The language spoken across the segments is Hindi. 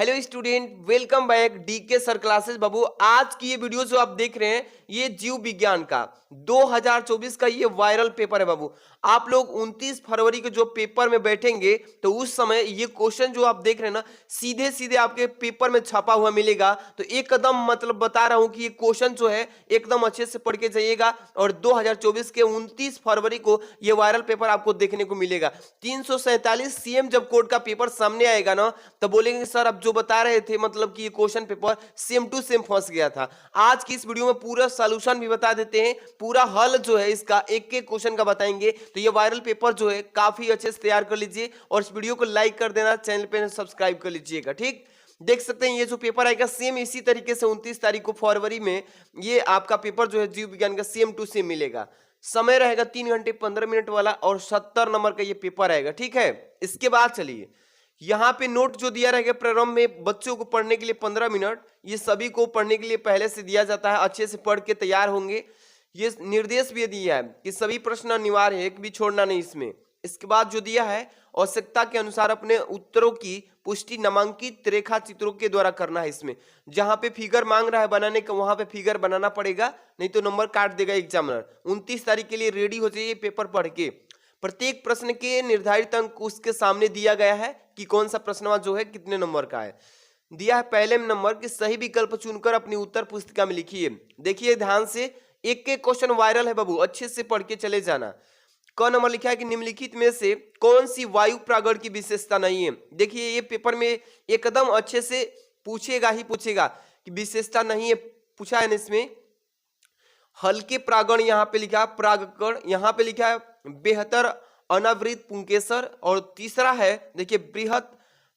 Hello student, welcome back DK sir classes. बाबू आज की ये वीडियो जो आप देख रहे हैं ये जीव विज्ञान का 2024 का ये वायरल पेपर है। बाबू आप लोग 29 फरवरी के जो पेपर में बैठेंगे तो उस समय ये क्वेश्चन जो आप देख रहे हैं ना सीधे सीधे आपके पेपर में छपा हुआ मिलेगा। तो एक कदम मतलब बता रहा हूं कि ये क्वेश्चन जो है एकदम अच्छे से पढ़ के जाइएगा और 2024 के 29 फरवरी को ये वायरल पेपर आपको देखने को मिलेगा। 347 सीएम जब कोड का पेपर सामने आएगा ना तो बोलेंगे सर अब जो बता रहे थे मतलब कि ये question paper same to same फंस गया था। आज की इस वीडियो में पूरा सॉल्यूशन भी बता देते हैं, पूरा हल जो है इसका एक एक क्वेश्चन का बताएंगे। तो ये वायरल पेपर जो है काफी अच्छे से तैयार कर लीजिए और इस वीडियो को लाइक कर देना, चैनल पे सब्सक्राइब कर लीजिएगा। ठीक, देख सकते हैं ये जो पेपर आएगा सेम इसी तरीके से 29 तारीख को फरवरी में ये आपका पेपर जो है जीव विज्ञान का सेम टू सेम मिलेगा। समय रहेगा 3 घंटे 15 मिनट वाला और 70 नंबर का ये पेपर आएगा। ठीक है, इसके बाद चलिए यहाँ पे नोट जो दिया रहेगा प्रारंभ में बच्चों को पढ़ने के लिए 15 मिनट, ये सभी को पढ़ने के लिए पहले से दिया जाता है, अच्छे से पढ़ के तैयार होंगे। ये निर्देश भी दिया है कि सभी प्रश्न अनिवार्य है, एक भी छोड़ना नहीं इसमें। इसके बाद जो दिया है आवश्यकता के अनुसार अपने उत्तरों की पुष्टि नामांकित रेखा चित्रों के द्वारा करना है। इसमें जहां पे फिगर मांग रहा है बनाने का वहां पे फिगर बनाना पड़ेगा, नहीं तो नंबर काट देगा एग्जामिनर। 29 तारीख के लिए रेडी हो जाइए पेपर पढ़ के। प्रत्येक प्रश्न के निर्धारित अंक उसके सामने दिया गया है कि कौन सा प्रश्न जो है कितने नंबर का है। दिया है पहले नंबर कि सही विकल्प चुनकर अपनी उत्तर पुस्तिका में लिखिए। देखिए ध्यान से, एक एक क्वेश्चन वायरल है बाबू, अच्छे से पढ़ के चले जाना। क नंबर लिखा है कि निम्नलिखित में से कौन सी वायु प्रागण की विशेषता नहीं है। देखिए ये पेपर में एकदम अच्छे से पूछेगा ही पूछेगा कि विशेषता नहीं है, पूछा है ना इसमें। हल्के प्रागण यहाँ पे लिखा है, प्रागकण यहाँ पे लिखा है, बेहतर अनावृत पुंकेसर, और तीसरा है देखिए बृहत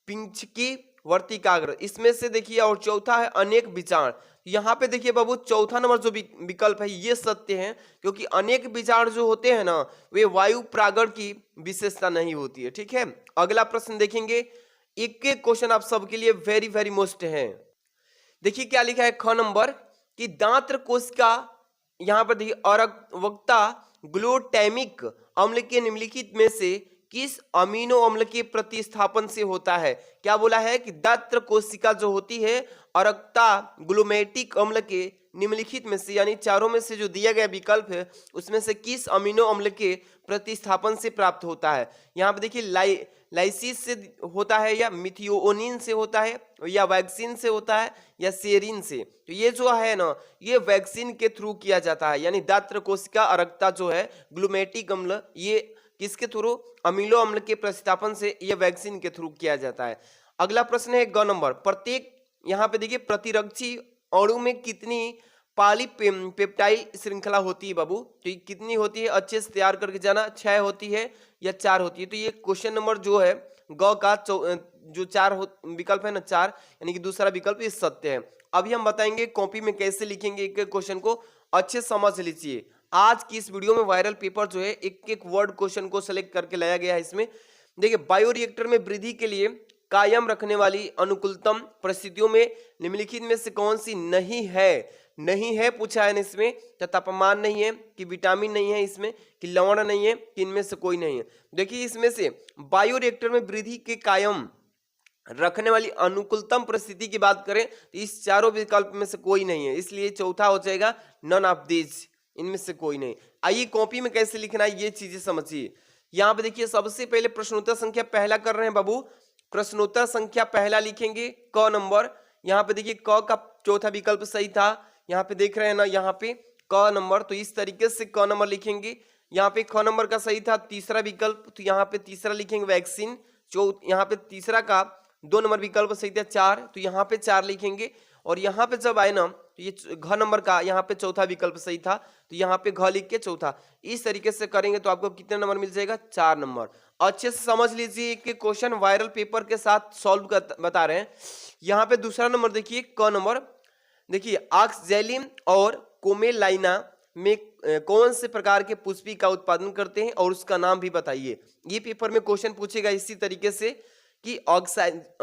पिंचकी वर्तिकाग्र, इसमें से देखिए, और चौथा है अनेक विचार। यहाँ पे देखिए बाबू चौथा नंबर जो विकल्प है ये सत्य है, क्योंकि अनेक विचार जो होते हैं ना वे वायु प्रागण की विशेषता नहीं होती है। ठीक है, अगला प्रश्न देखेंगे, एक एक क्वेश्चन आप सबके लिए वेरी वेरी मोस्ट है। देखिए क्या लिखा है ख नंबर कि दांत्र कोशिका, यहाँ पर देखिए अरक्तवक्ता ग्लूटामिक अम्ल के निम्नलिखित में से किस अमीनो अम्ल के प्रतिस्थापन से होता है। क्या बोला है कि दांत्र कोशिका जो होती है अरक्ता ग्लूमेटिक अम्ल के निम्नलिखित में से, यानी चारों में से जो दिया गया विकल्प है उसमें से किस अमीनो अम्ल के प्रतिस्थापन से प्राप्त होता है। यहाँ पे देखिए लाइसिस से होता है, या मिथियोनिन से होता है, या वैक्सीन से होता है, या सेरिन से। तो ये जो है ना ये वैक्सीन के थ्रू किया जाता है, यानी दात्र कोशिका अरक्ता जो है ग्लूमेटिक अम्ल ये किसके थ्रू, अमीनो अम्ल के प्रतिस्थापन से ये वैक्सीन के थ्रू किया जाता है। अगला प्रश्न है ग नंबर, प्रत्येक यहाँ पे देखिए प्रतिरक्षी अणु में कितनी पॉलीपेप्टाइड श्रृंखला होती है बाबू। तो ये कितनी होती है अच्छे से तैयार करके जाना, 6 होती है या 4 होती है। तो ये क्वेश्चन नंबर जो है ग का जो 4 विकल्प है ना 4, यानी कि दूसरा विकल्प ये सत्य है। अभी हम बताएंगे कॉपी में कैसे लिखेंगे, एक एक क्वेश्चन को अच्छे समझ लीजिए। आज की इस वीडियो में वायरल पेपर जो है एक एक वर्ड क्वेश्चन को सेलेक्ट करके लाया गया है। इसमें देखिए बायोरिएक्टर में वृद्धि के लिए कायम रखने वाली अनुकूलतम परिस्थितियों में निम्नलिखित में से कौन सी नहीं है। नहीं है पूछा है इसमें, तो तापमान नहीं है, कि विटामिन नहीं है इसमें, कि लवण नहीं है, कि इनमें से कोई नहीं है। देखिए इसमें से बायोरिएक्टर में वृद्धि के कायम रखने वाली अनुकूलतम परिस्थिति की बात करें तो इस चारों विकल्प में से कोई नहीं है, इसलिए चौथा हो जाएगा नन ऑफ दिस, इनमें से कोई नहीं। आइए कॉपी में कैसे लिखना है ये चीजें समझिए। यहाँ पे देखिए सबसे पहले प्रश्नोत्तर संख्या पहला कर रहे हैं बाबू, प्रश्नोत्तर संख्या पहला लिखेंगे क नंबर। यहाँ पे देखिए क का चौथा विकल्प सही था, यहाँ पे देख रहे हैं ना यहाँ पे क नंबर, तो इस तरीके से क नंबर लिखेंगे। यहाँ पे ख नंबर का सही था तीसरा विकल्प, तो यहाँ पे तीसरा लिखेंगे वैक्सीन। यहाँ पे तीसरा का 2 नंबर विकल्प सही था 4, तो यहाँ पे 4 लिखेंगे। और यहाँ पे जब आए ना तो ये घ नंबर का यहाँ पे चौथा विकल्प सही था, तो यहाँ पे घ लिख के चौथा, इस तरीके से करेंगे तो आपको कितने नंबर मिल जाएगा, 4 नंबर। अच्छे से समझ लीजिए कि क्वेश्चन वायरल पेपर के साथ सॉल्व बता रहे हैं। यहाँ पे दूसरा नंबर देखिए क नंबर, देखिए ऑक्सजैलियम और कोमेलाइना में कौन से प्रकार के पुष्पी का उत्पादन करते हैं और उसका नाम भी बताइए। ये पेपर में क्वेश्चन पूछेगा इसी तरीके से कि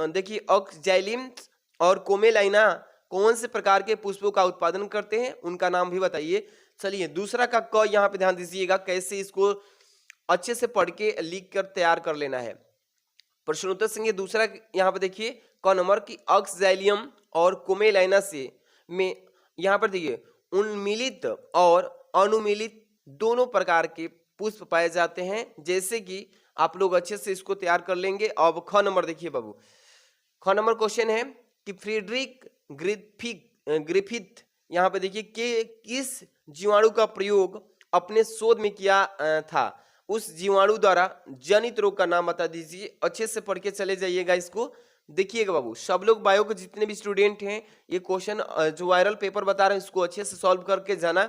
देखिए ऑक्सजैलियम और कोमेलाइना कौन से प्रकार के पुष्पों का उत्पादन करते हैं, उनका नाम भी बताइए। चलिए दूसरा का क यहाँ पे ध्यान दीजिएगा, कैसे इसको अच्छे से पढ़ के लिख कर तैयार कर लेना है। प्रश्नोत्तर संख्या दूसरा यहाँ पे देखिए क नंबर की ऑक्सैलियम और कोमेलाइनासी में यहाँ पर देखिए उन्मिलित और अनुमिलित दोनों प्रकार के पुष्प पाए जाते हैं। जैसे कि आप लोग अच्छे से इसको तैयार कर लेंगे। अब ख नंबर देखिए बाबू, ख नंबर क्वेश्चन है कि फ्रीडरिक ग्रिफिथ यहाँ पे देखिए कि किस जीवाणु का प्रयोग अपने शोध में किया था, उस जीवाणु द्वारा जनित रोग का नाम बता दीजिए। अच्छे से पढ़ के चले जाइएगा इसको। देखिएगा बाबू, सब लोग बायो के जितने भी स्टूडेंट हैं ये क्वेश्चन जो वायरल पेपर बता रहे हैं इसको अच्छे से सॉल्व करके जाना।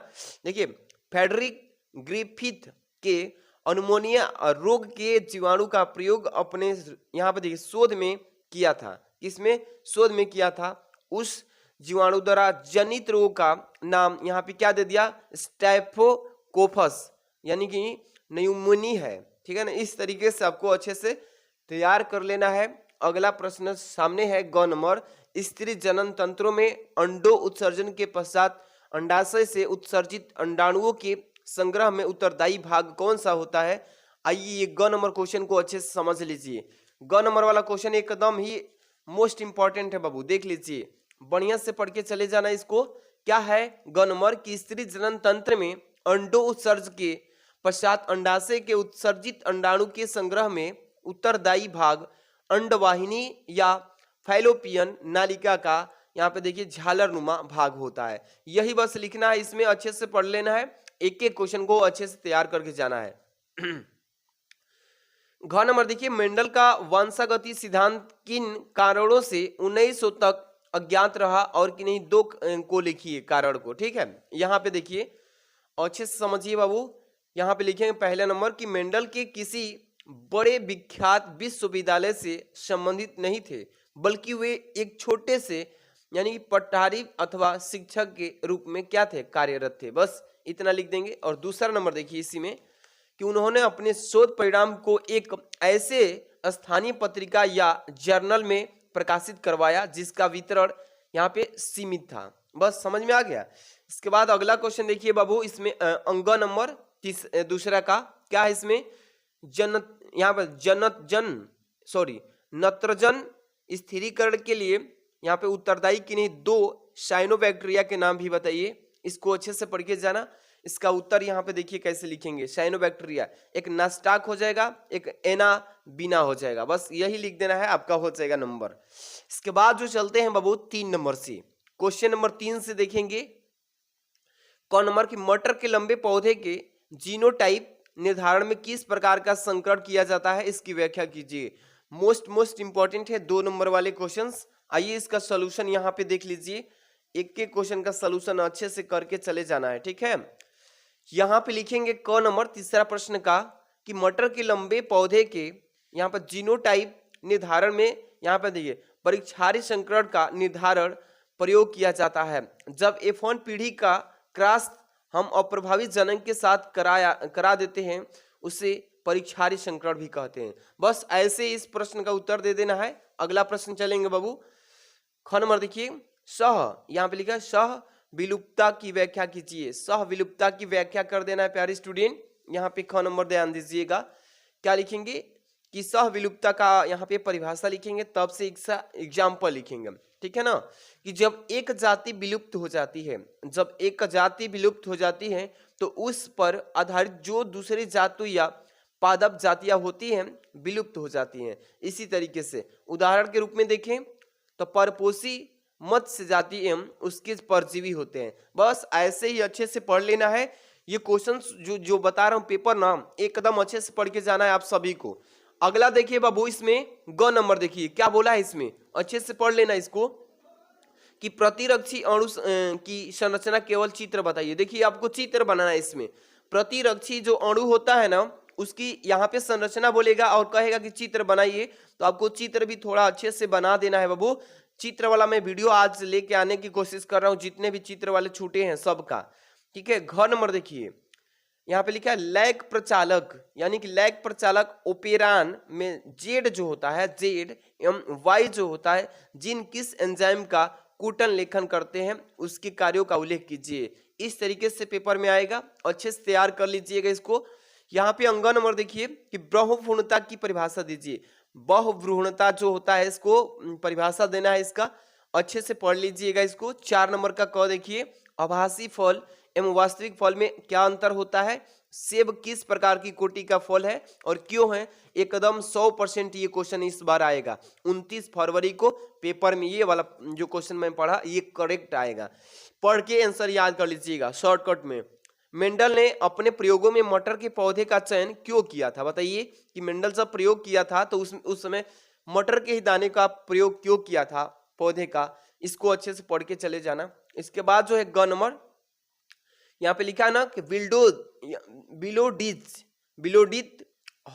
देखिए फ्रेडरिक ग्रिफिथ के अनमोनिया रोग के जीवाणु का प्रयोग अपने यहाँ पे देखिए शोध में किया था। किसमें शोध में किया था? उस जीवाणु द्वारा जनित रोग का नाम यहाँ पे क्या दे दिया? स्टाइफोकोकस यानी कि न्यूमोनी है। ठीक है ना, इस तरीके से आपको अच्छे से तैयार कर लेना है। अगला प्रश्न सामने है ग नंबर, स्त्री जनन तंत्रों में अंडो उत्सर्जन के पश्चात अंडाशय से उत्सर्जित अंडाणुओं के संग्रह में उत्तरदायी भाग कौन सा होता है? आइए ये ग नंबर क्वेश्चन को अच्छे से समझ लीजिए। ग नंबर वाला क्वेश्चन एकदम ही मोस्ट इंपॉर्टेंट है बाबू, देख लीजिए, बढ़िया से पढ़ के चले जाना इसको। क्या है ग नंबर की स्त्री जनन तंत्र में अंडो उत्सर्ज के पश्चात अंडाशय के उत्सर्जित अंडाणु के संग्रह में उत्तरदायी भाग अंडवाहिनी या फैलोपियन नालिका का यहाँ पे देखिए झालरनुमा भाग होता है। यही बस लिखना है, इसमें अच्छे से पढ़ लेना है, एक एक क्वेश्चन को अच्छे से तैयार करके जाना है। घ नंबर देखिए, मेंडल का वंशागति सिद्धांत किन कारणों से 1900 तक अज्ञात रहा और कि नहीं, दो को लिखिए कारण को। ठीक है, यहाँ पे देखिए अच्छे से समझिए बाबू। यहाँ पे लिखेंगे पहले नंबर कि मेंडल के किसी बड़े विख्यात विश्वविद्यालय से संबंधित नहीं थे, बल्कि वे एक छोटे से यानी कि पट्टारी अथवा शिक्षक के रूप में क्या थे? कार्यरत थे। बस इतना लिख देंगे। और दूसरा नंबर देखिए इसी में कि उन्होंने अपने शोध परिणाम को एक ऐसे स्थानीय पत्रिका या जर्नल में प्रकाशित करवाया जिसका वितरण यहाँ पे सीमित था। बस समझ में आ गया। इसके बाद अगला क्वेश्चन देखिए बाबू, इसमें अंग नंबर दूसरा का क्या है? इसमें यहाँ पर नत्रजन स्थिरीकरण के लिए यहाँ पे उत्तरदायी की नहीं, दो साइनोबैक्टीरिया के नाम भी बताइए। इसको अच्छे से पढ़ के जाना। इसका उत्तर यहाँ पे देखिए कैसे लिखेंगे। साइनोबैक्टीरिया एक नास्टाक हो जाएगा, एक एना बिना हो जाएगा। बस यही लिख देना है, आपका हो जाएगा नंबर। इसके बाद जो चलते हैं बाबू 3 नंबर से, क्वेश्चन नंबर 3 से देखेंगे क नंबर की मटर के लंबे पौधे के जीनोटाइप निर्धारण में किस प्रकार का संकरण किया जाता है, इसकी व्याख्या कीजिए। मोस्ट इंपॉर्टेंट है 2 नंबर वाले क्वेश्चंस। आइए इसका सॉल्यूशन यहाँ पे देख लीजिए। एक एक क्वेश्चन का सॉल्यूशन अच्छे से करके चले जाना है। ठीक है, यहाँ पे लिखेंगे क नंबर तीसरा प्रश्न का कि मटर के लंबे पौधे के यहाँ पर जीनोटाइप निर्धारण में यहाँ पर देखिए परीक्षारी संकरण का निर्धारण प्रयोग किया जाता है जब F1 पीढ़ी का क्रॉस हम अप्रभावित जनक के साथ करा देते हैं, उसे परीक्षारी संकरण भी कहते हैं। बस ऐसे इस प्रश्न का उत्तर दे देना है। अगला प्रश्न चलेंगे बाबू। ख नंबर देखिए, सह यहाँ पे लिखा है सह विलुप्तता की व्याख्या कीजिए। सह विलुप्तता की व्याख्या कर देना है प्यारे स्टूडेंट। यहाँ पे ख नंबर ध्यान दीजिएगा। क्या लिखेंगे कि सह विलुप्तता का यहाँ पे परिभाषा लिखेंगे, तब से एग्जाम्पल लिखेंगे। ठीक है ना, कि जब एक जाति विलुप्त हो जाती है, तो उस पर आधारित जो दूसरी जाति या पादप जातियां होती हैं विलुप्त हो जाती हैं। इसी तरीके से उदाहरण के रूप में देखें तो परपोषी मत्स्य जाति एवं उसके परजीवी होते हैं। बस ऐसे ही अच्छे से पढ़ लेना है। ये क्वेश्चन जो बता रहा हूं पेपर ना, एकदम अच्छे से पढ़ के जाना है आप सभी को। अगला देखिए बाबू, इसमें ग नंबर देखिए क्या बोला है, इसमें अच्छे से पढ़ लेना इसको कि प्रतिरक्षी अणु की संरचना केवल चित्र बताइए। देखिए आपको चित्र बनाना है। इसमें प्रतिरक्षी जो अणु होता है ना, उसकी यहाँ पे संरचना बोलेगा और कहेगा कि चित्र बनाइए, तो आपको चित्र भी थोड़ा अच्छे से बना देना है बाबू। चित्र वाला मैं वीडियो आज लेके आने की कोशिश कर रहा हूँ, जितने भी चित्र वाले छूटे हैं सबका। ठीक है, घ नंबर देखिए यहाँ पे लिखा है लैक प्रचालक, यानी कि लैक प्रचालक ओपेरान में जेड जो होता है, जेड एवं वाई जो होता है, जिन किस एंजाइम का कूटन लेखन करते हैं उसके कार्यों का उल्लेख कीजिए। इस तरीके से पेपर में आएगा, अच्छे से तैयार कर लीजिएगा इसको। यहाँ पे अंग नंबर देखिए कि ब्रह्मपूर्णता की परिभाषा दीजिए। बहुव्रूहणता जो होता है, इसको परिभाषा देना है इसका, अच्छे से पढ़ लीजिएगा इसको। 4 नंबर का क देखिए, आभासी फल एवं वास्तविक फल में क्या अंतर होता है, सेब किस प्रकार की कोटि का फल है और क्यों है, एकदम 100% ये क्वेश्चन इस बार आएगा 29 फरवरी को पेपर में। ये वाला जो क्वेश्चन मैं पढ़ा ये करेक्ट आएगा, पढ़ के आंसर याद कर लीजिएगा शॉर्टकट में। मेंडल ने अपने प्रयोगों में मटर के पौधे का चयन क्यों किया था, बताइए कि मेंडल जब प्रयोग किया था तो उस समय मटर के ही दाने का प्रयोग क्यों किया था पौधे का, इसको अच्छे से पढ़ के चले जाना। इसके बाद जो है ग नंबर, यहाँ पे लिखा है ना कि बिलोडित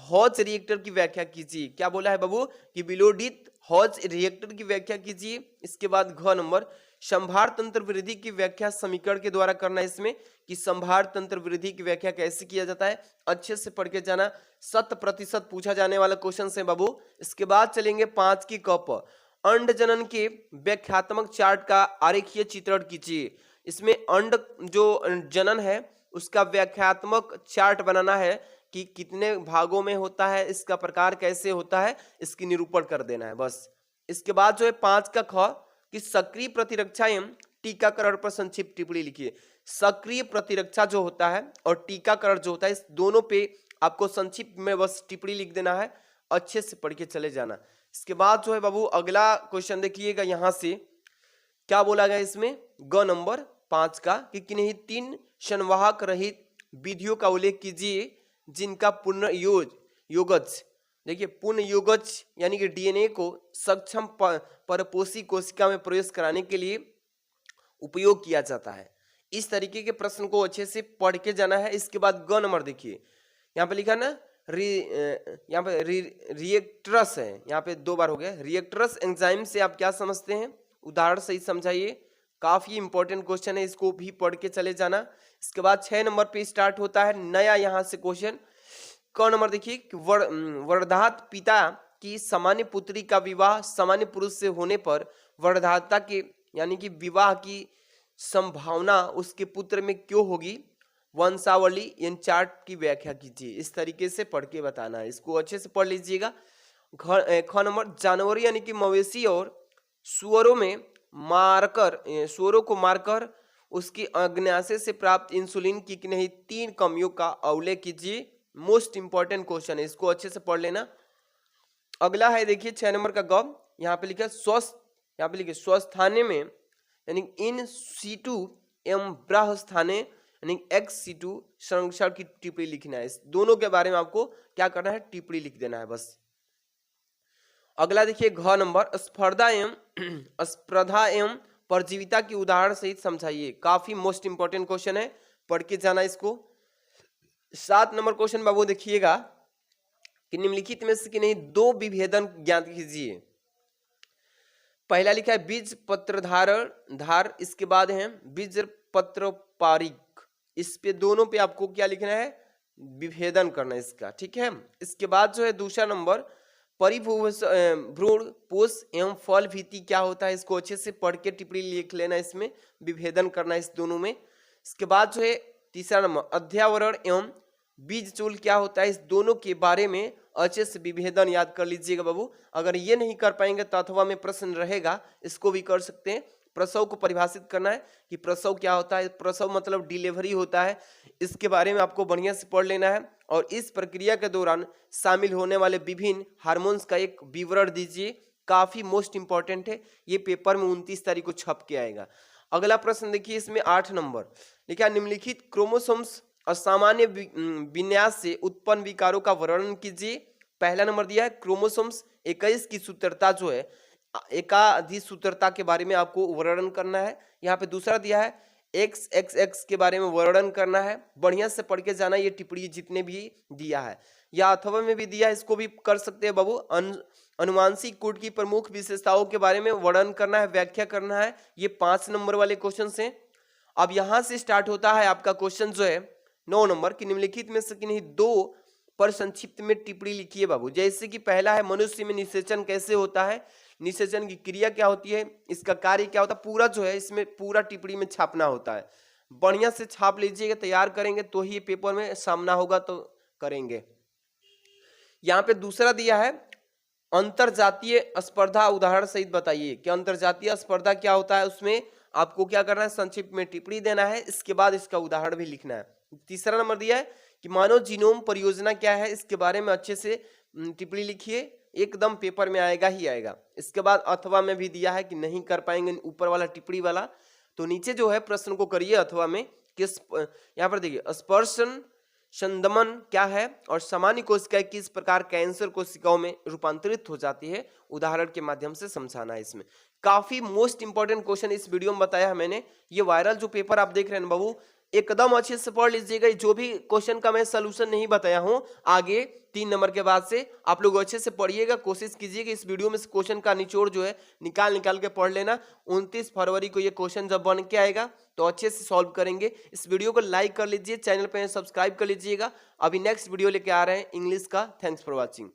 हॉच रिएक्टर की व्याख्या कीजिए। क्या बोला है बाबू कि बिलोडित हॉच रिएक्टर की व्याख्या कीजिए। इसके बाद घ नंबर, संभार तंत्र वृद्धि की व्याख्या समीकरण के द्वारा करना है इसमें, कि संभार तंत्र वृद्धि की व्याख्या कैसे किया जाता है, अच्छे से पढ़ के जाना, 100% पूछा जाने वाला क्वेश्चन है बाबू। इसके बाद चलेंगे 5 की क प, अंड जनन के व्याख्यात्मक चार्ट का आरेखीय चित्रण कीजिए। इसमें अंड जो जनन है उसका व्याख्यात्मक चार्ट बनाना है कि कितने भागों में होता है, इसका प्रकार कैसे होता है, इसकी निरूपण कर देना है बस। इसके बाद जो है 5 का ख, कि सक्रिय प्रतिरक्षा एवं टीकाकरण पर संक्षिप्त टिप्पणी लिखिए। सक्रिय प्रतिरक्षा जो होता है और टीकाकरण जो होता है, इस दोनों पे आपको संक्षिप्त में बस टिप्पणी लिख देना है, अच्छे से पढ़ के चले जाना। इसके बाद जो है बाबू अगला क्वेश्चन देखिएगा, यहां से क्या बोला गया इसमें, ग नंबर 5 का, कि किन्हीं 3 संवाहक रहित विधियों का उल्लेख कीजिए जिनका पुनर्योगज, देखिए पुनर्योगज यानी कि डीएनए को सक्षम परपोषी कोशिका में प्रवेश कराने के लिए उपयोग किया जाता है। इस तरीके के प्रश्न को अच्छे से पढ़ के जाना है। इसके बाद ग नंबर देखिए, यहाँ पे लिखा ना यहाँ पे रिएक्टरस है, यहाँ पे 2 बार हो गया। रिएक्टरस एंजाइम से आप क्या समझते हैं, उदाहरण सही समझाइए, काफी इंपॉर्टेंट क्वेश्चन है, इसको भी पढ़ के चले जाना। इसके बाद 6 नंबर पे स्टार्ट होता है नया यहाँ से क्वेश्चन। क नंबर देखिए, वर्धात पिता की सामान्य पुत्री का विवाह सामान्य पुरुष से होने पर वर्धाता के यानी कि विवाह की संभावना उसके पुत्र में क्यों होगी, वंशावली इन चार्ट की व्याख्या कीजिए। इस तरीके से पढ़ के बताना है, इसको अच्छे से पढ़ लीजिएगा। ख नंबर, जानवर यानी कि मवेशी और सुअरों को मारकर उसकी अग्न्याशय से प्राप्त इंसुलिन की किन्हीं 3 कमियों का उल्लेख कीजिए। मोस्ट इंपॉर्टेंट क्वेश्चन है, इसको अच्छे से पढ़ लेना। अगला है देखिए 6 नंबर का ग, यहाँ पे लिखा यहाँ पे लिखे स्वस्थाने में यानी इन सीटू एवं ब्राह्स्थाने यानी एक्स सीटू संरक्षण की टिप्पणी लिखना है। इस दोनों के बारे में आपको क्या करना है, टिप्पणी लिख देना है बस। अगला देखिए घ नंबर, स्पर्धा एवं परजीविता की उदाहरण सहित समझाइए। काफी मोस्ट इंपॉर्टेंट क्वेश्चन है, पढ़ के जाना इसको। 7 नंबर क्वेश्चन बाबू देखिएगा, कि निम्नलिखित में से किन्हीं 2 विभेदन ज्ञात कीजिए। पहला लिखा है बीज पत्र धार, इसके बाद है बीज पत्र पारिक। इस पे दोनों पे आपको क्या लिखना है, विभेदन करना है इसका, ठीक है। इसके बाद जो है दूसरा नंबर, भ्रूण पोष एवं फल भीति क्या होता है, इसको अच्छे से पढ़ के टिप्पणी लिख लेना, इसमें विभेदन करना है इस दोनों में। इसके बाद जो है तीसरा नंबर, अध्यावरण एवं बीज चूल क्या होता है, इस दोनों के बारे में अच्छे से विभेदन याद कर लीजिएगा बाबू। अगर ये नहीं कर पाएंगे तो अथवा में प्रश्न रहेगा, इसको भी कर सकते हैं। प्रसव को परिभाषित करना है कि प्रसव क्या होता है, प्रसव मतलब डिलीवरी होता है, इसके बारे में आपको बढ़िया से पढ़ लेना है। और इस प्रक्रिया के दौरान शामिल होने वाले विभिन्न हार्मोन्स का एक विवरण दीजिए, काफी मोस्ट इंपॉर्टेंट है, ये पेपर में 29 तारीख को छप के आएगा। अगला प्रश्न देखिए, इसमें 8 नंबर लिखा, निम्नलिखित क्रोमोसोम्स असामान्य विन्यास से उत्पन्न विकारों का वर्णन कीजिए। पहला नंबर दिया है क्रोमोसोम्स 21 की सूत्रता जो है, एकाधिक सूत्रता के बारे में आपको वर्णन करना है। यहाँ पे दूसरा दिया है XXX के बारे में वर्णन करना है, बढ़िया से पढ़ के जाना, ये टिप्पणी जितने भी दिया है या अथवा में भी दिया है, इसको भी कर सकते हैं बाबू। अनुवांशिक कोड की प्रमुख विशेषताओं के बारे में वर्णन करना है, व्याख्या करना है, ये 5 नंबर वाले क्वेश्चन हैं। अब यहाँ से स्टार्ट होता है आपका क्वेश्चन जो है 9 नंबर की, निम्नलिखित में से किन्हीं 2 पर संक्षिप्त में टिप्पणी लिखिए बाबू। जैसे कि पहला है मनुष्य में निषेचन कैसे होता है, निषेचन की क्रिया क्या होती है, इसका कार्य क्या होता है, पूरा जो है इसमें पूरा टिप्पणी में छापना होता है। बढ़िया से छाप लीजिएगा, तैयार करेंगे तो ही पेपर में सामना होगा, तो करेंगे। यहाँ पे दूसरा दिया है अंतरजातीय स्पर्धा उदाहरण सहित बताइए कि अंतरजातीय स्पर्धा क्या होता है। उसमें आपको क्या करना है, संक्षिप्त में टिप्पणी देना है, इसके बाद इसका उदाहरण भी लिखना है। तीसरा नंबर दिया है कि मानव जीनोम परियोजना क्या है, इसके बारे में अच्छे से टिप्पणी लिखिए, एकदम पेपर में आएगा ही आएगा। इसके बाद अथवा में भी दिया है कि नहीं कर पाएंगे ऊपर वाला टिप्पणी वाला, तो नीचे जो है प्रश्न को करिए अथवा में किस, यहाँ पर देखिए स्पर्शन संदमन क्या है और सामान्य कोशिकाएं किस प्रकार कैंसर कोशिकाओं में रूपांतरित हो जाती है, उदाहरण के माध्यम से समझाना है। इसमें काफी मोस्ट इंपॉर्टेंट क्वेश्चन इस वीडियो में बताया है मैंने। ये वायरल जो पेपर आप देख रहे हैं बाबू, एकदम अच्छे से पढ़ लीजिएगा। जो भी क्वेश्चन का मैं सोल्यूशन नहीं बताया हूं आगे 3 नंबर के बाद से, आप लोग अच्छे से पढ़िएगा, कोशिश कीजिएगा इस वीडियो में से क्वेश्चन का निचोड़ जो है निकाल के पढ़ लेना। 29 फरवरी को ये क्वेश्चन जब बन के आएगा तो अच्छे से सॉल्व करेंगे। इस वीडियो को लाइक कर लीजिए, चैनल पे सब्सक्राइब कर लीजिएगा। अभी नेक्स्ट वीडियो लेके आ रहे हैं इंग्लिश का। Thanks for watching.